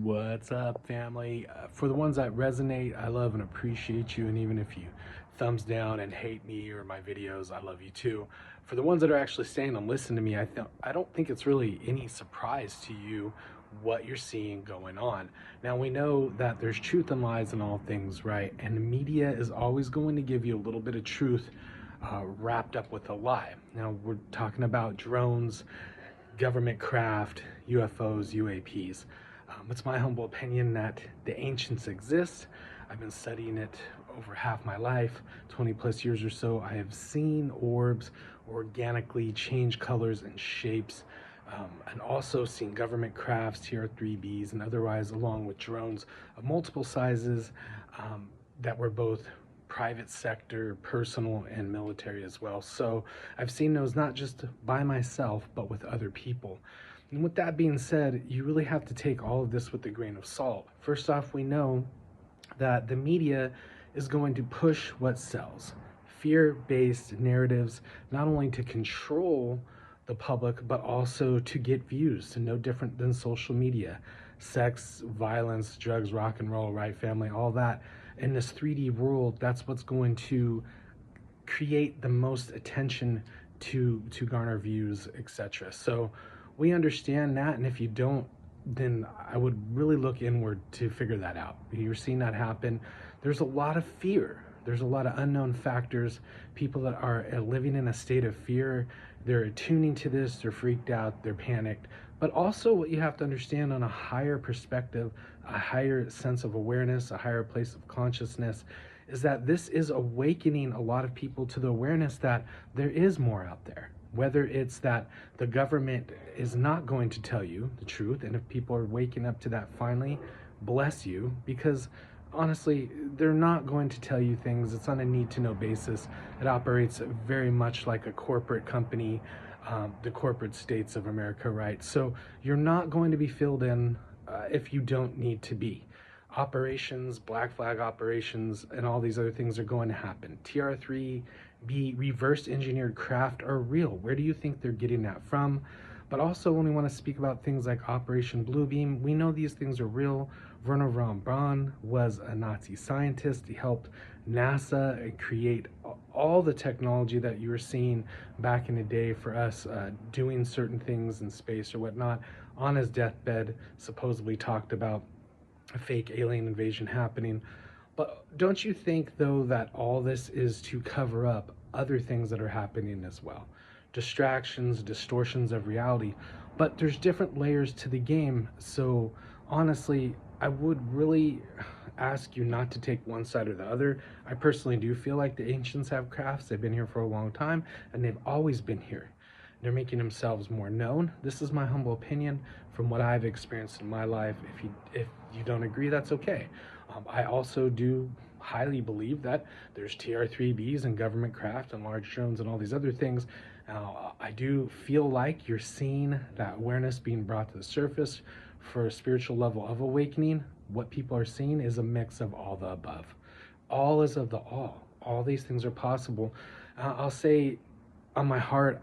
What's up, family? For the ones that resonate, I love and appreciate you. And even if you thumbs down and hate me or my videos, I love you too. For the ones that are actually staying and listening to me, I don't think it's really any surprise to you what you're seeing going on. Now, we know that there's truth and lies in all things, right? And the media is always going to give you a little bit of truth wrapped up with a lie. Now, we're talking about drones, government craft, UFOs, UAPs. It's my humble opinion that the ancients exist. I've been studying it over half my life, 20 plus years or so. I have seen orbs organically change colors and shapes, and also seen government crafts, TR-3Bs, and otherwise, along with drones of multiple sizes that were both private sector, personal, and military as well. So I've seen those not just by myself, but with other people. And with that being said, you really have to take all of this with a grain of salt. First off, we know that the media is going to push what sells. Fear-based narratives, not only to control the public, but also to get views, no different than social media. Sex, violence, drugs, rock and roll, right, family, all that. In this 3D world, that's what's going to create the most attention to garner views, etc. So we understand that, and if you don't, then I would really look inward to figure that out. You're seeing that happen. There's a lot of fear. There's a lot of unknown factors. People that are living in a state of fear, they're attuning to this, they're freaked out, they're panicked. But also what you have to understand on a higher perspective, a higher sense of awareness, a higher place of consciousness, is that this is awakening a lot of people to the awareness that there is more out there. Whether it's that the government is not going to tell you the truth, and if people are waking up to that finally, bless you, because honestly, they're not going to tell you things. It's on a need-to-know basis. It operates very much like a corporate company, the corporate states of America, right? So you're not going to be filled in if you don't need to be. Operations, black flag operations, and all these other things are going to happen. TR-3B reverse engineered craft are real. Where do you think they're getting that from? But also, when we want to speak about things like Operation Bluebeam, we know these things are real. Werner von Braun was a Nazi scientist. He helped NASA create all the technology that you were seeing back in the day for us doing certain things in space or whatnot. On his deathbed, supposedly talked about a fake alien invasion happening. But don't you think, though, that all this is to cover up other things that are happening as well? Distractions, distortions of reality. But there's different layers to the game. So honestly, I would really ask you not to take one side or the other. I personally do feel like the ancients have crafts. They've been here for a long time, and they've always been here. They're making themselves more known. This is my humble opinion from what I've experienced in my life. If you don't agree, that's okay. I also do highly believe that there's TR-3Bs and government craft and large drones and all these other things. I do feel like you're seeing that awareness being brought to the surface for a spiritual level of awakening. What people are seeing is a mix of all the above. All is of the all. All these things are possible. I'll say, on my heart,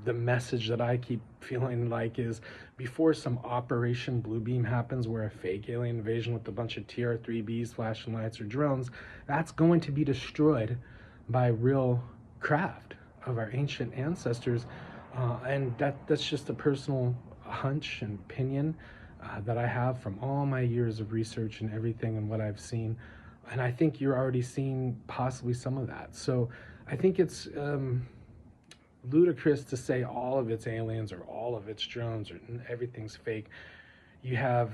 the message that I keep feeling like is, before some Operation Bluebeam happens, where a fake alien invasion with a bunch of TR-3Bs, flashing lights, or drones, that's going to be destroyed by real craft of our ancient ancestors. And that's just a personal hunch and opinion that I have from all my years of research and everything and what I've seen. And I think you're already seeing possibly some of that. So I think it's ludicrous to say all of it's aliens or all of it's drones or everything's fake. You have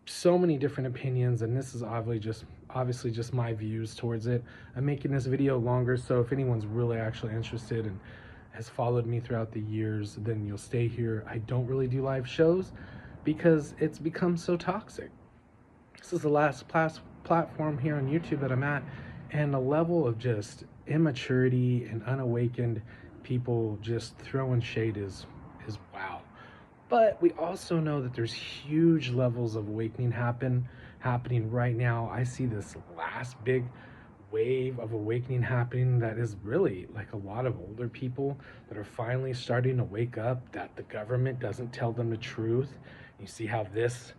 so many different opinions, and this is obviously just my views towards it. I'm making this video longer, so if anyone's really actually interested and has followed me throughout the years, then you'll stay here. I don't really do live shows because it's become so toxic. This is the last platform here on YouTube that I'm at, and the level of just immaturity and unawakened people just throwing shade is wow. But we also know that there's huge levels of awakening happening right now. I see this last big wave of awakening happening that is really like a lot of older people that are finally starting to wake up, that the government doesn't tell them the truth. You see how this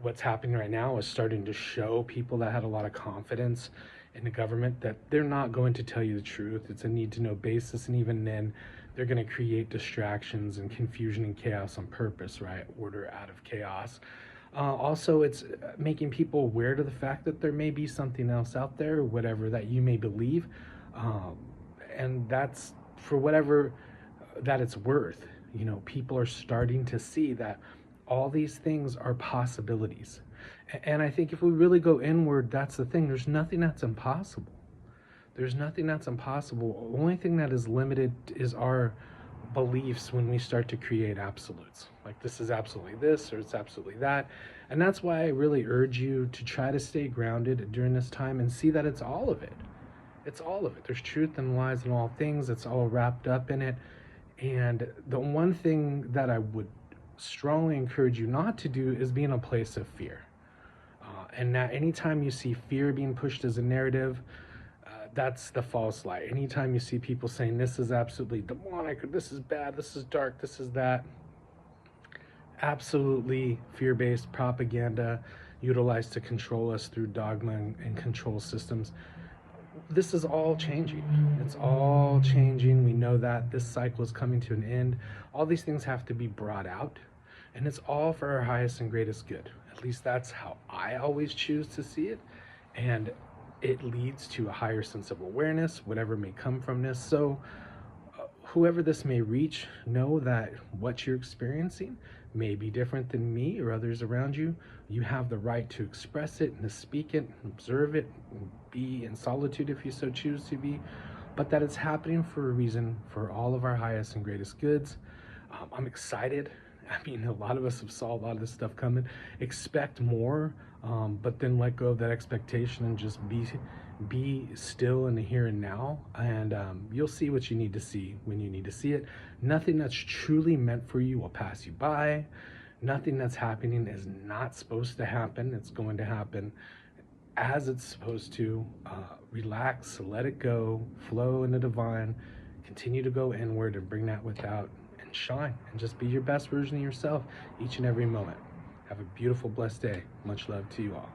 what's happening right now is starting to show people that had a lot of confidence in the government that they're not going to tell you the truth. It's a need to know basis, and even then they're going to create distractions and confusion and chaos on purpose, right? Order out of chaos. Also, it's making people aware to the fact that there may be something else out there, whatever that you may believe, um, and that's for whatever that it's worth. You know, people are starting to see that all these things are possibilities. And I think if we really go inward, that's the thing. There's nothing that's impossible. There's nothing that's impossible. The only thing that is limited is our beliefs when we start to create absolutes. Like this is absolutely this or it's absolutely that. And that's why I really urge you to try to stay grounded during this time and see that it's all of it. It's all of it. There's truth and lies in all things. It's all wrapped up in it. And the one thing that I would strongly encourage you not to do is be in a place of fear. And that anytime you see fear being pushed as a narrative, that's the false light. Anytime you see people saying this is absolutely demonic, or this is bad, this is dark, this is that, absolutely fear-based propaganda utilized to control us through dogma and control systems. This is all changing. It's all changing. We know that this cycle is coming to an end. All these things have to be brought out, and it's all for our highest and greatest good. At least that's how I always choose to see it. And it leads to a higher sense of awareness, whatever may come from this. So whoever this may reach, know that what you're experiencing may be different than me or others around you. You have the right to express it and to speak it, observe it, be in solitude if you so choose to be, but that it's happening for a reason, for all of our highest and greatest goods. I'm excited. I mean, a lot of us have saw a lot of this stuff coming. Expect more, but then let go of that expectation and just be still in the here and now, and you'll see what you need to see when you need to see it. Nothing that's truly meant for you will pass you by. Nothing that's happening is not supposed to happen. It's going to happen as it's supposed to. Relax, let it go, flow in the divine, continue to go inward and bring that without, and shine, and just be your best version of yourself each and every moment. Have a beautiful, blessed day. Much love to you all.